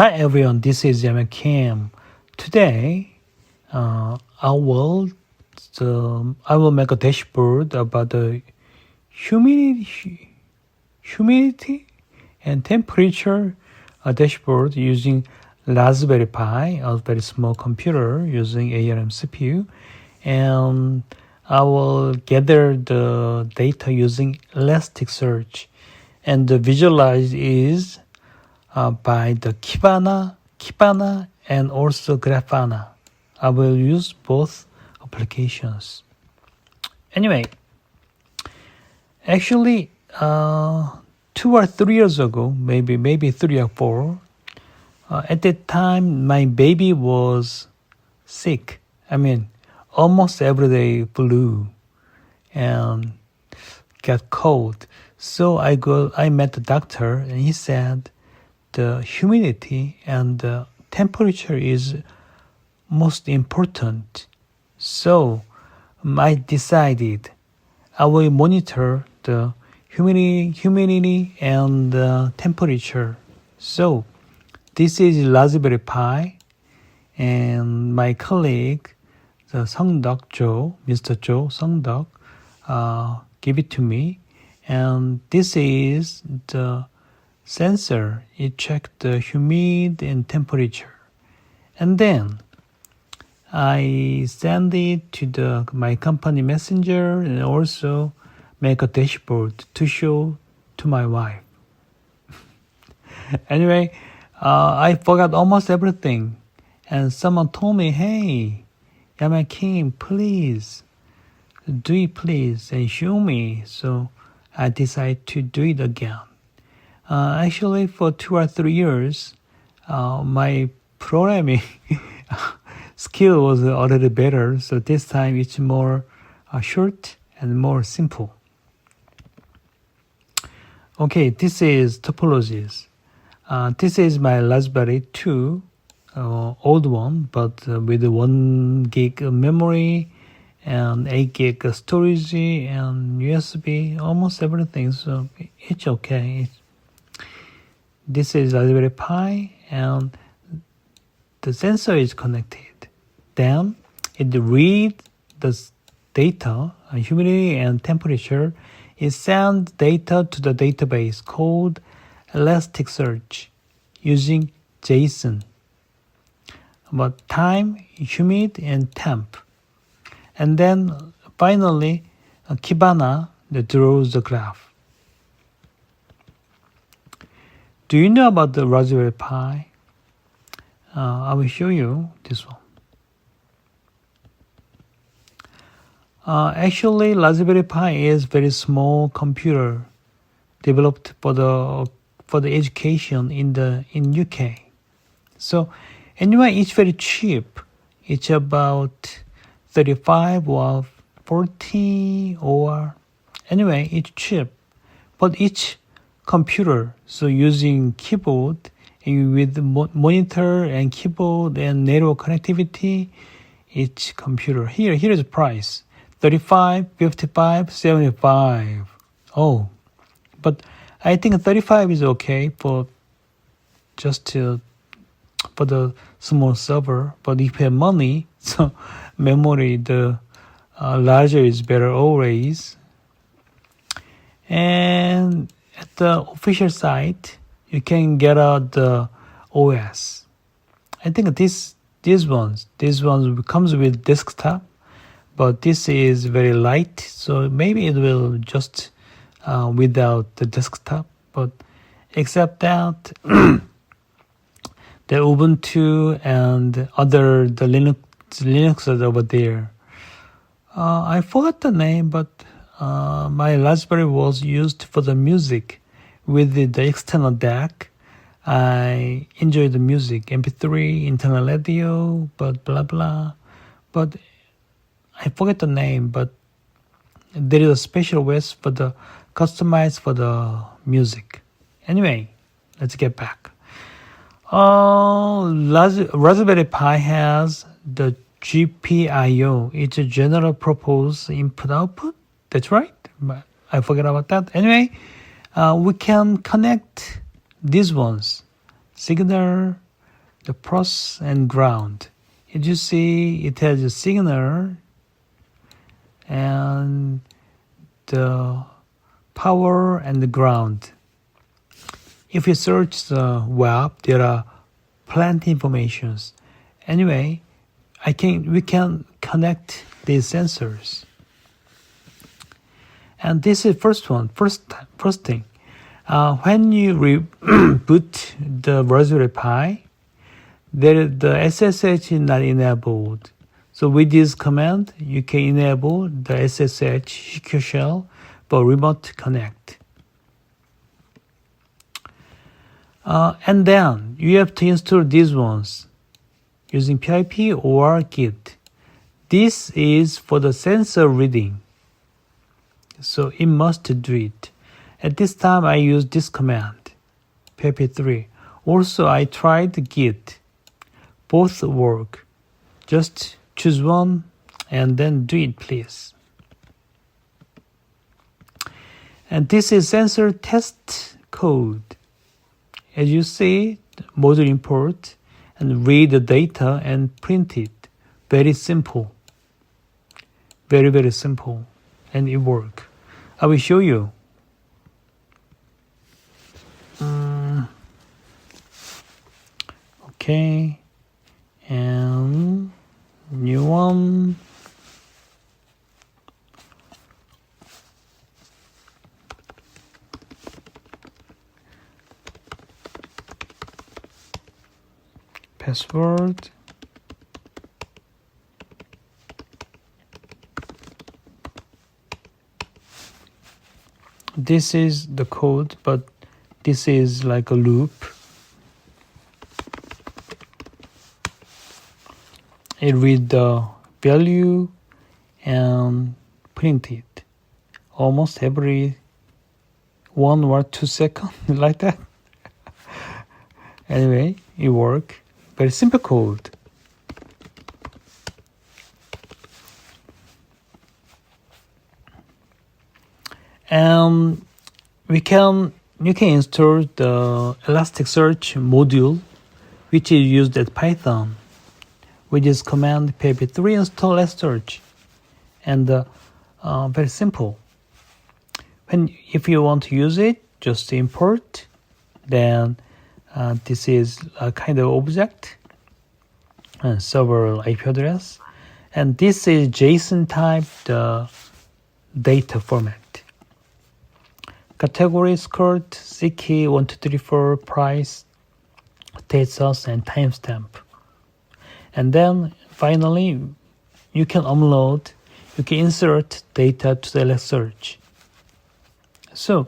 Hi everyone, this is Kim. Today, I will make a dashboard about the humidity and temperature dashboard using Raspberry Pi, a very small computer using ARM CPU, and I will gather the data using Elasticsearch, and the visualize is by the Kibana and also Grafana. I will use both applications. Anyway, actually, 2 or 3 years ago, maybe 3 or 4, at that time my baby was sick. I mean, almost every day flu and got cold. So I met the doctor and he said the humidity and the temperature is most important. So I decided I will monitor the humidity and the temperature. So this is Raspberry Pi, and my colleague, the Mr. Joe Sungdok, give it to me, and this is the sensor. It checked the humidity and temperature, and then I send it to my company messenger and also make a dashboard to show to my wife. Anyway, I forgot almost everything, and someone told me, "Hey, Kim, please do it, please, and show me." So I decided to do it again. Actually, for 2 or 3 years, my programming skill was a little better. So this time it's more short and more simple. Okay, this is Topologies. This is my Raspberry 2, old one, but with 1 gig memory and 8 gig storage and USB, almost everything. So it's okay. This is Raspberry Pi, and the sensor is connected. Then it reads the data, humidity and temperature. It sends data to the database called Elasticsearch using JSON about time, humidity, and temp. And then finally, Kibana that draws the graph. Do you know about the Raspberry Pi? I will show you this one. Actually, Raspberry Pi is very small computer developed for the education in UK. So anyway, it's very cheap. It's about 35 or 40 or anyway, it's cheap. But each computer, so using keyboard and with monitor and keyboard and network connectivity, each computer. Here is the price. 35, 55, 75. Oh, but I think 35 is okay for the small server. But if you have money, so memory, the larger is better always. And at the official site, you can get out the OS. I think these ones comes with desktop, but this is very light, so maybe it will just without the desktop. But except that, the Ubuntu and the Linux is over there. I forgot the name, but my Raspberry was used for the music with the external DAC. I enjoy the music, MP3, internal radio, but blah blah. But I forget the name, but there is a special OS for the customized for the music. Anyway, let's get back. Raspberry Pi has the GPIO. It's a general purpose input-output. That's right. But I forgot about that. Anyway, we can connect these ones. Signal, the plus and ground. As you see, it has a signal and the power and the ground. If you search the web, there are plenty informations. Anyway, we can connect these sensors. And this is first thing. When you reboot the Raspberry Pi, the SSH is not enabled. So with this command, you can enable the SSH secure shell for remote connect. And then you have to install these ones using pip or git. This is for the sensor reading. So it must do it. At this time, I use this command, pip3. Also, I tried git. Both work. Just choose one and then do it, please. And this is sensor test code. As you see, module import and read the data and print it. Very simple. Very, very simple. And it works. I will show you. Okay. And new one. Password. This is the code, but this is like a loop. It reads the value and print it. Almost every 1 or 2 seconds, like that. Anyway, it works. Very simple code. You can install the Elasticsearch module, which is used at Python, with this command pip3 install Elasticsearch, and very simple. If you want to use it, just import. Then this is a kind of object, and server IP address, and this is JSON type the data format. Category, skirt, key, 1, 2, 3, 4, price, date source, and timestamp. And then finally, you can insert data to the Elasticsearch. So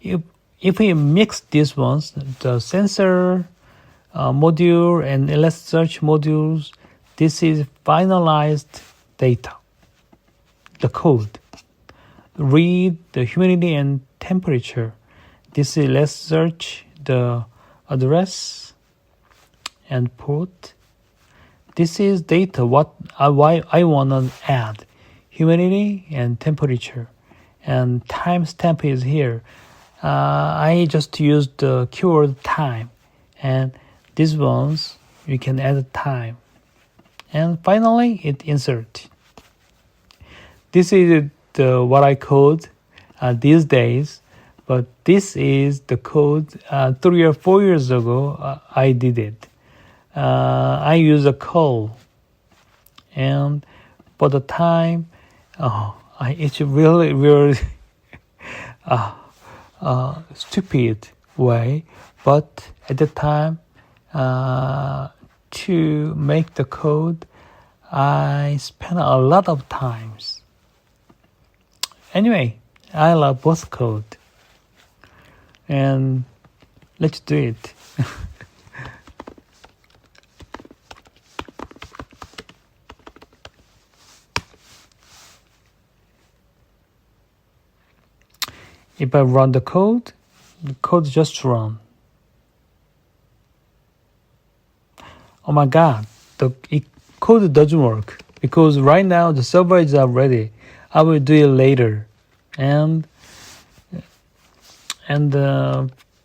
if we mix these ones, the sensor module and Elasticsearch modules, this is finalized data, the code. Read the humidity and temperature. This is Elasticsearch, the address and port. This is data, why I want to add humidity and temperature. And timestamp is here. I just used the keyword time. And these ones, you can add time. And finally, it insert. This is what I code these days. But this is the code 3 or 4 years ago I did it. I use a call, and for the time, it's really stupid way. But at the time, to make the code, I spent a lot of times. Anyway, I love both code, and let's do it. If I run the code just run. Oh my God, the code doesn't work because right now the server is not ready. I will do it later, and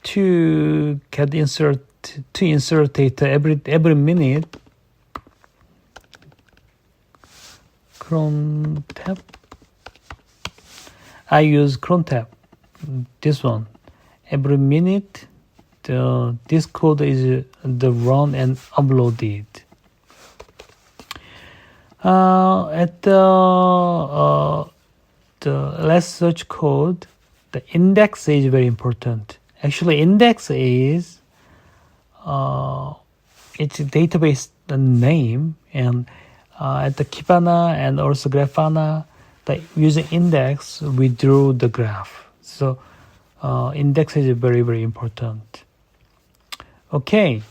to get insert to insert data every minute. Cron tab. I use cron tab. This one. Every minute, this code is the run and uploaded. At the Elasticsearch code, the index is very important. Actually, index is it's a database name, and at the Kibana and also Grafana, using index, we drew the graph. So index is very, very important. Okay,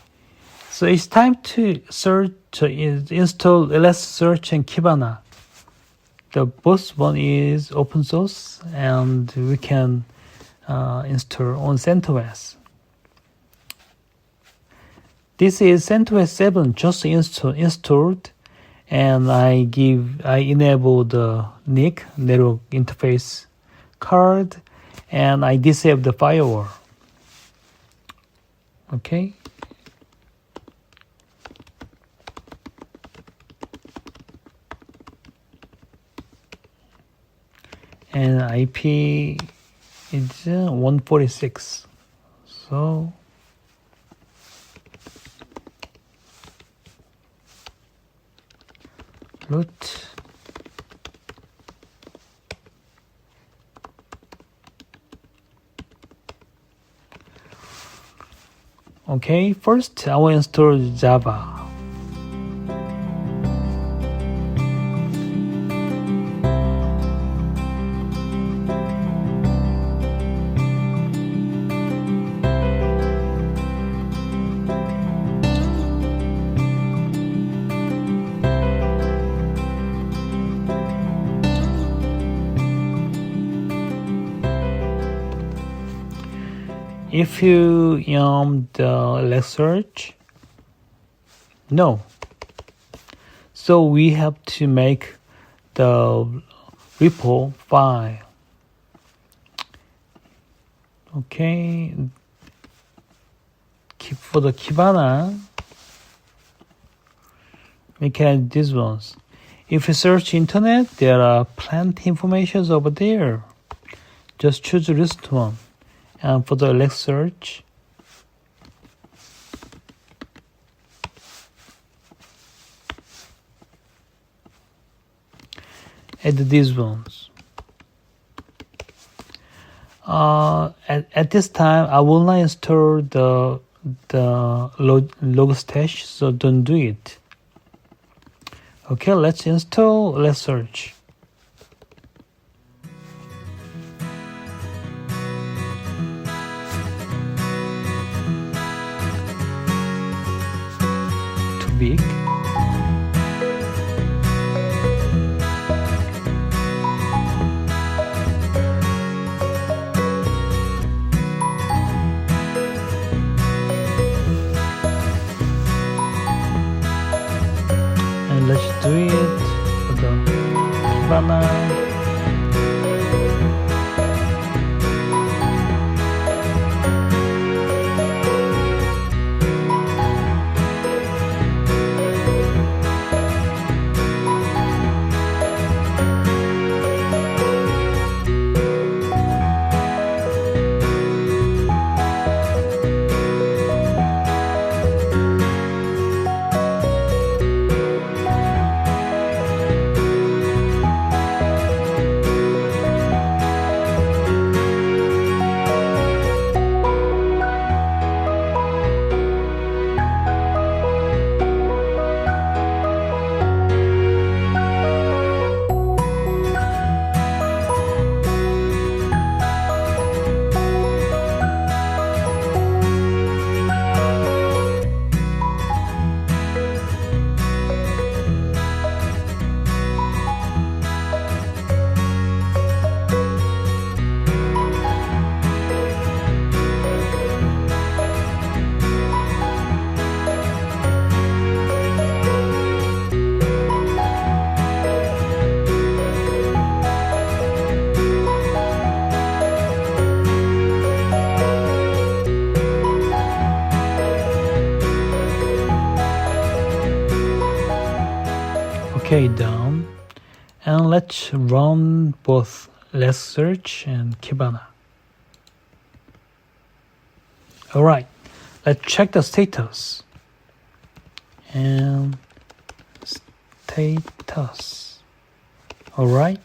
so it's time to install Elasticsearch and Kibana. The both one is open source, and we can install on CentOS. This is CentOS 7 just installed, and I enable the NIC, network interface card, and I disable the firewall. Okay. And IP is 146. So root. Okay, first I will install Java. If you the Elasticsearch, no. So we have to make the repo file. Okay. For the Kibana, we can these ones. If you search internet, there are plenty information over there. Just choose the list one. And for the Elasticsearch, add these ones. At this time, I will not install the logstash, so don't do it. Okay, let's install Elasticsearch. Big. And let's do it for the Kibana. Okay, done. And let's run both Elasticsearch and Kibana. Alright, let's check the status. And status. Alright,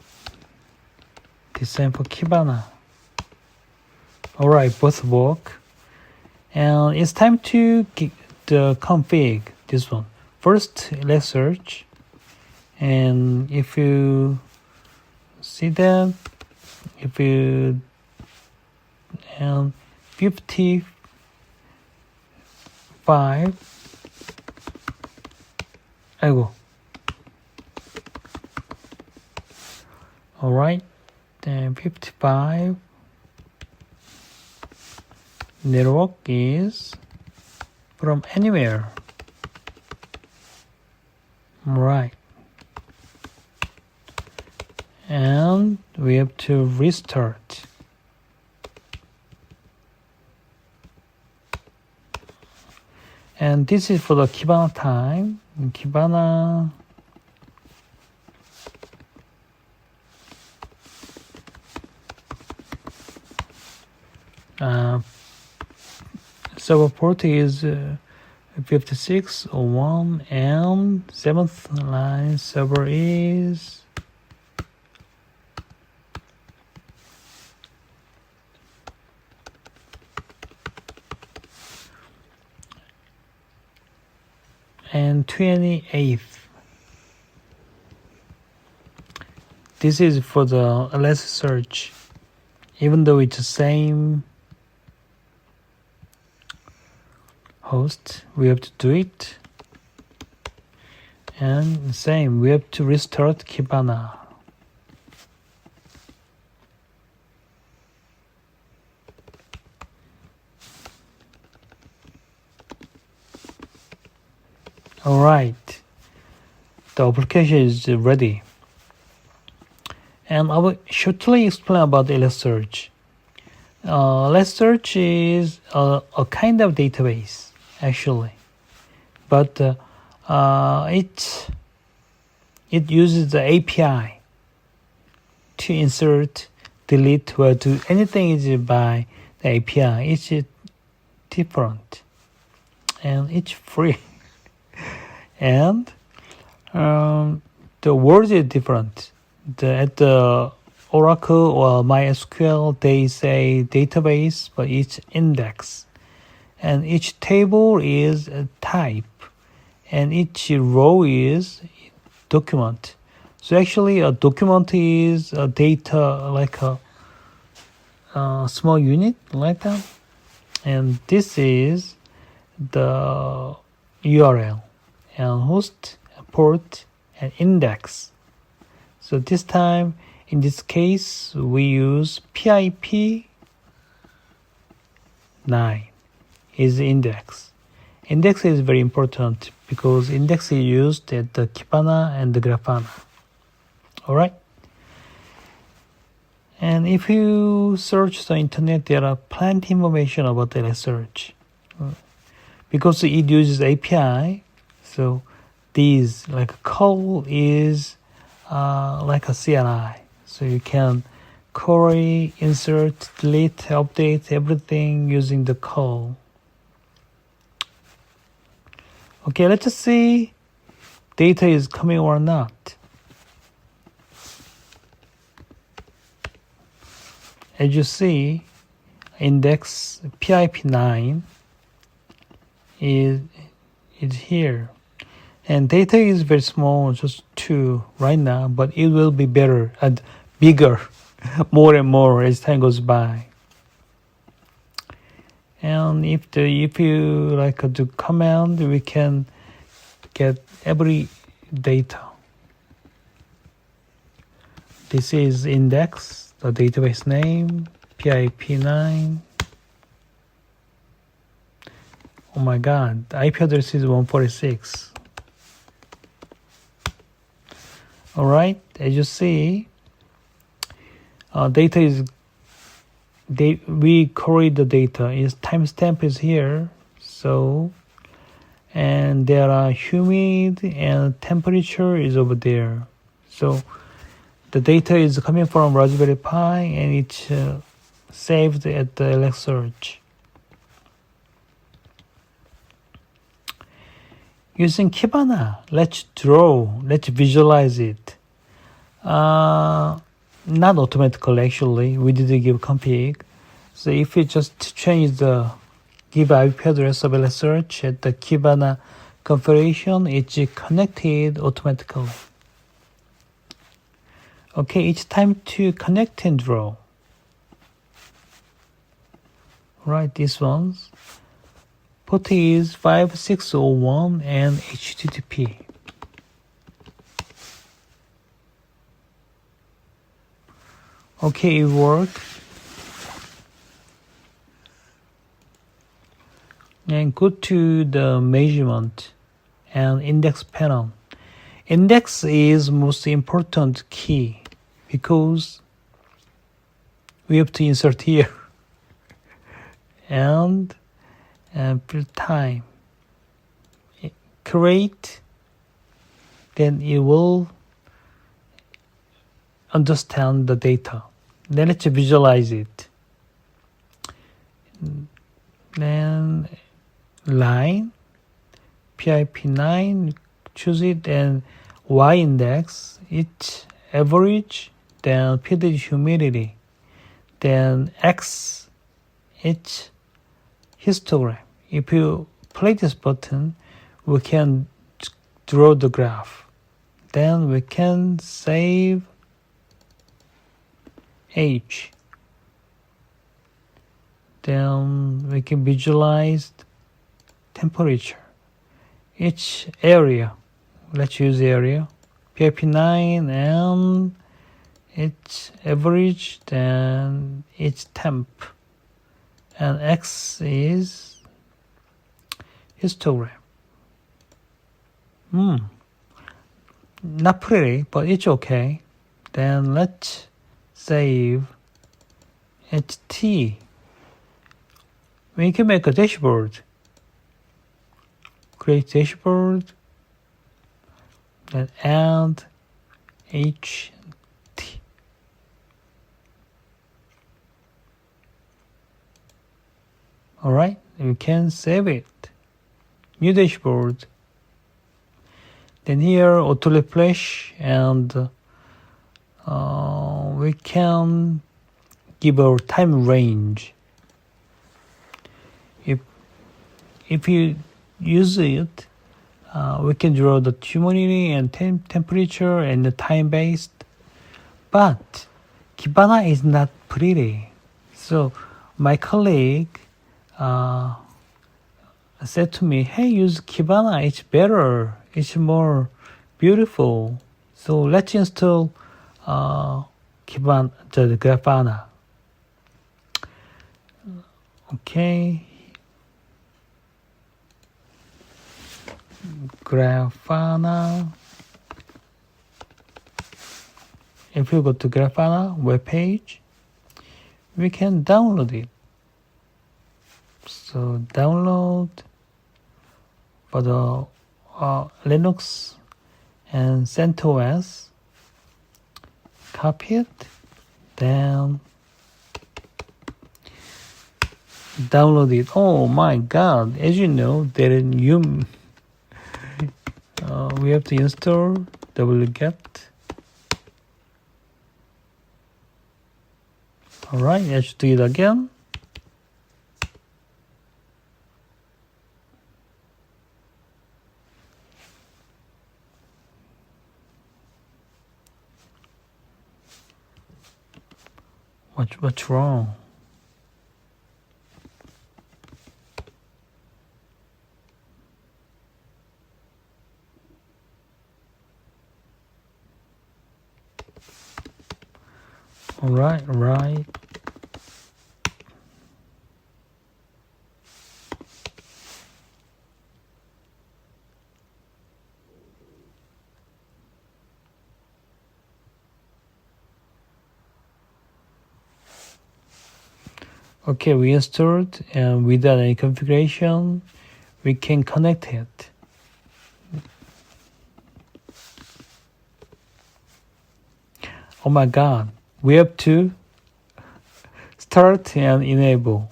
the same for Kibana. Alright, both work. And it's time to get the config this one. First, let's search. And if you see that, if you and 55, 아이고. Alright, then 55 network is from anywhere. Right. And we have to restart. And this is for the Kibana time. Kibana server port is 5601 and 7th line server is and 28th. This is for the Elasticsearch. Even though it's the same host, we have to do it. And same, we have to restart Kibana. Alright, the application is ready. And I will shortly explain about Elasticsearch. Elasticsearch is a kind of database, actually. But it uses the API to insert, delete, or do anything is by the API. It's different. And it's free. And the words is different. At the Oracle or MySQL, they say database, but it's index. And each table is a type. And each row is document. So actually a document is a data like a small unit like that. And this is the URL and host, port, and index. So this time, in this case, we use PIP 9 is the index. Index is very important because index is used at the Kibana and the Grafana. Alright? And if you search the internet, there are plenty information about Elasticsearch. Because it uses API, so these, like call is like a CLI. So you can query, insert, delete, update everything using the call. Okay, let's just see data is coming or not. As you see, index PIP9 is here. And data is very small, just 2 right now, but it will be better and bigger more and more as time goes by. And if you like do command, we can get every data. This is index, the database name, PIP9. Oh my god, the IP address is 146. Alright, as you see, data is, we query the data, is timestamp is here, so and there are humid and temperature is over there. So the data is coming from Raspberry Pi and it's saved at the Elasticsearch. Using Kibana, let's visualize it. Not automatically actually, we didn't give config. So if you just change the give IP address of Elasticsearch at the Kibana configuration, it's connected automatically. Okay, it's time to connect and draw. Right, this one's port is 5601 and HTTP. Okay, it worked. And go to the measurement and index panel. Index is most important key because we have to insert here and fill time. Create, then it will understand the data. Then let's visualize it. Then line, PIP9, choose it, and Y index, it's average, then P is humidity, then X, it's histogram. If you play this button, we can draw the graph. Then we can save H. Then we can visualize temperature. Each area, let's use area, PIP9 and its average, then its temp. And X is histogram. Not pretty, but it's okay. Then let's save HT. We can make a dashboard. Create dashboard. Then add HT. Alright, we can save it. New dashboard. Then here auto refresh, and we can give our time range. If you use it, we can draw the humidity and temperature and the time based. But Kibana is not pretty. So my colleague said to me, hey, use Kibana, it's better, it's more beautiful. So let's install Kibana, the Grafana. Okay. Grafana. If you go to Grafana webpage, we can download it. So download for the Linux and CentOS. Copy it, then download it. Oh my God! As you know, there is we have to install wget. All right, let's do it again. What's wrong? All right. Okay, we installed, and without any configuration, we can connect it. Oh my God, we have to start and enable.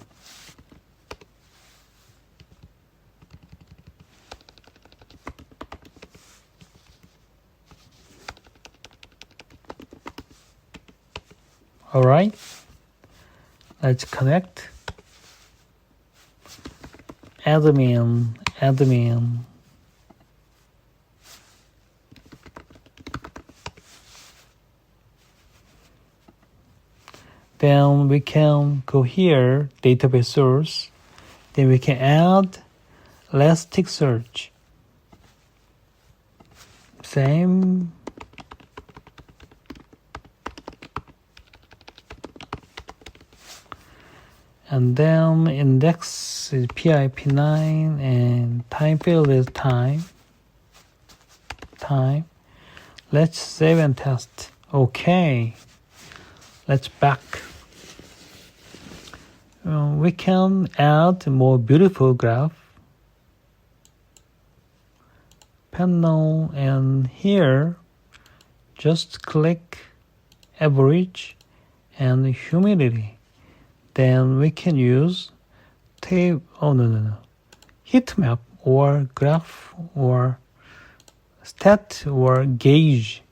All right, let's connect. Admin. Then we can go here, database source. Then we can add Elasticsearch. Same. And then index is PIP9 and time field is time. Let's save and test. Okay. Let's back. We can add more beautiful graph. Panel, and here just click average and humidity. Then we can use heat map or graph or stat or gauge.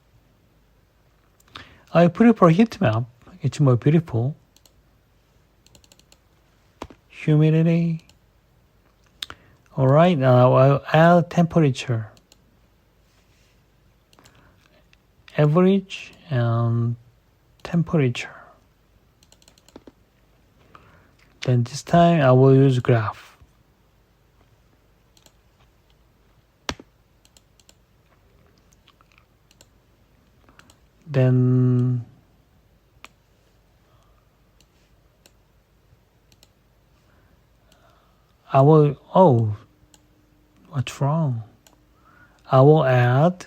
I prefer heat map. It's more beautiful. Humidity. All right, now I'll add temperature. Average and temperature. Then this time I will use graph. Then I will, what's wrong? I will add,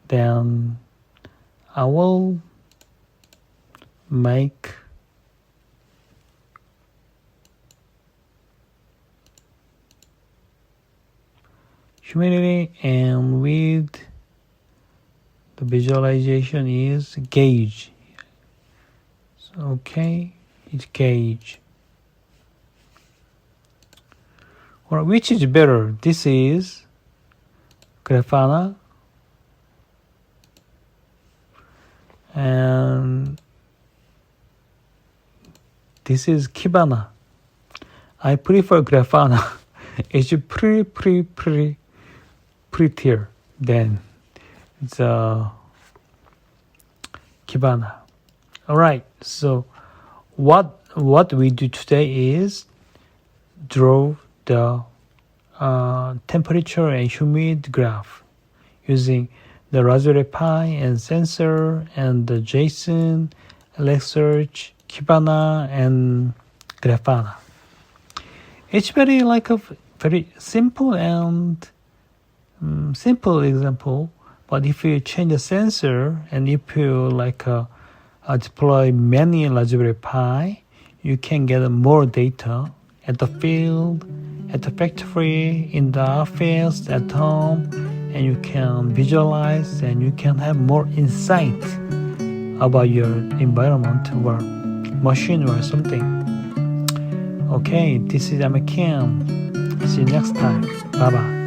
then I will make humidity, and with the visualization is gauge. So, okay, it's gauge. Or which is better? This is Grafana and this is Kibana. I prefer Grafana. It's prettier than the Kibana. All right. So what we do today is draw the temperature and humid graph using the Raspberry Pi and sensor and the JSON, Elasticsearch, Kibana, and Grafana. It's very very simple and simple example. But if you change the sensor and if you deploy many Raspberry Pi, you can get more data at the field, at the factory, in the office, at home, and you can visualize and you can have more insight about your environment or machine or something. Okay, this is Kim. See you next time. Bye-bye.